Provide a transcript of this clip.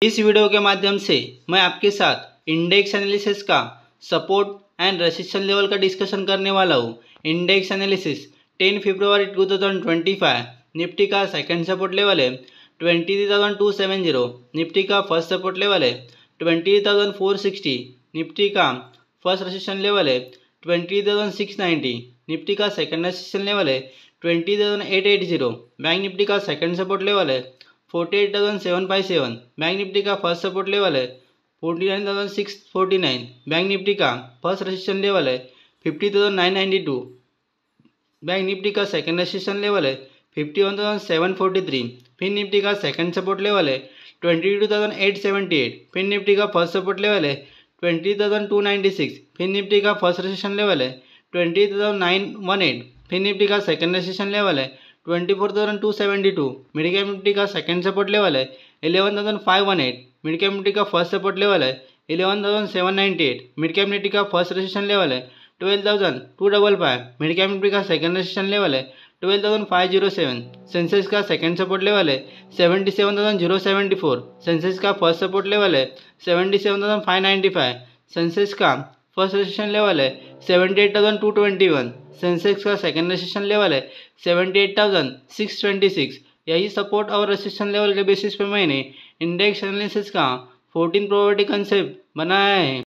इस वीडियो के माध्यम से मैं आपके साथ इंडेक्स एनालिसिस का सपोर्ट एंड रेजिस्टेंस लेवल का डिस्कशन करने वाला हूँ। इंडेक्स एनालिसिस 10 फरवरी 2025 निफ्टी का सेकंड सपोर्ट लेवल है 23,270, निफ्टी का फर्स्ट सपोर्ट लेवल है 23,460, निफ्टी का फर्स्ट रेजिस्टेंस लेवल है 20,690, निफ्टी का सेकंड रेजिस्टेंस लेवल है 20,880, बैंक निफ्टी का सेकंड सपोर्ट लेवल है 48,757, बैंक निफ्टी का फर्स्ट सपोर्ट लेवल है 49,649, बैंक निफ्टी का फर्स्ट रेजिस्टेंस लेवल है 50,992, बैंक निफ्टी का सेकंड रेजिस्टेंस लेवल है 51,743, फिर निफ्टी का सेकंड सपोर्ट लेवल है 22,878, फिर निफ्टी का फर्स्ट सपोर्ट लेवल है 20,296, फिर निफ्टी का फर्स्ट रेजिस्टेंस लेवल है 20,918, फिर निफ्टी का सेकंड रेजिस्टेंस लेवल है 24,272, मिड कैप निफ्टी का सेकंड सपोर्ट लेवल है 11,518, मिड कैप निफ्टी का फर्स्ट सपोर्ट लेवल है 11,798, मिड कैप निफ्टी का फर्स्ट रेजिस्टेंस लेवल है 12,255, मिड कैप निफ्टी का सेकंड रेजिस्टेंस लेवल है 12,507, सेंसेक्स का सेकंड सपोर्ट लेवल है 77,074, सेंसेक्स का फर्स्ट सपोर्ट लेवल है 77,595, सेंसेक्स का फर्स्ट रेजिस्टेंस लेवल है 78,221, सेंसेक्स का सेकंड रेजिस्टेंस लेवल है 78,626। यही सपोर्ट और रेजिस्टेंस लेवल के बेसिस पे मैंने इंडेक्स एनालिसिस का 14 प्रोबेबिलिटी कंसेप्ट बनाया है।